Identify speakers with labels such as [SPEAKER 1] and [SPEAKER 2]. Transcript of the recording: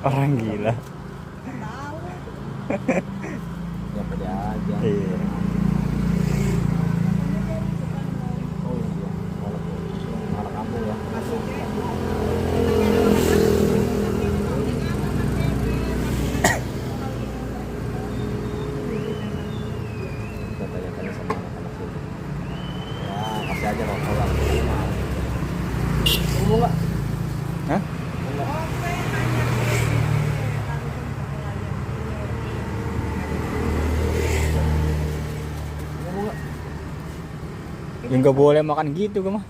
[SPEAKER 1] Orang gila.
[SPEAKER 2] Tahu.
[SPEAKER 3] Ya pede aja.
[SPEAKER 1] Iya.
[SPEAKER 3] Oh iya, anak kamu ya.
[SPEAKER 2] Maksudnya
[SPEAKER 3] Kita tanya-tanya sama anak-anak sini. Ya kasih aja kalau pulang. Kamu nggak?
[SPEAKER 1] Hah?
[SPEAKER 3] Enggak. Kamu nggak?
[SPEAKER 1] Ya nggak boleh makan gitu gue mah.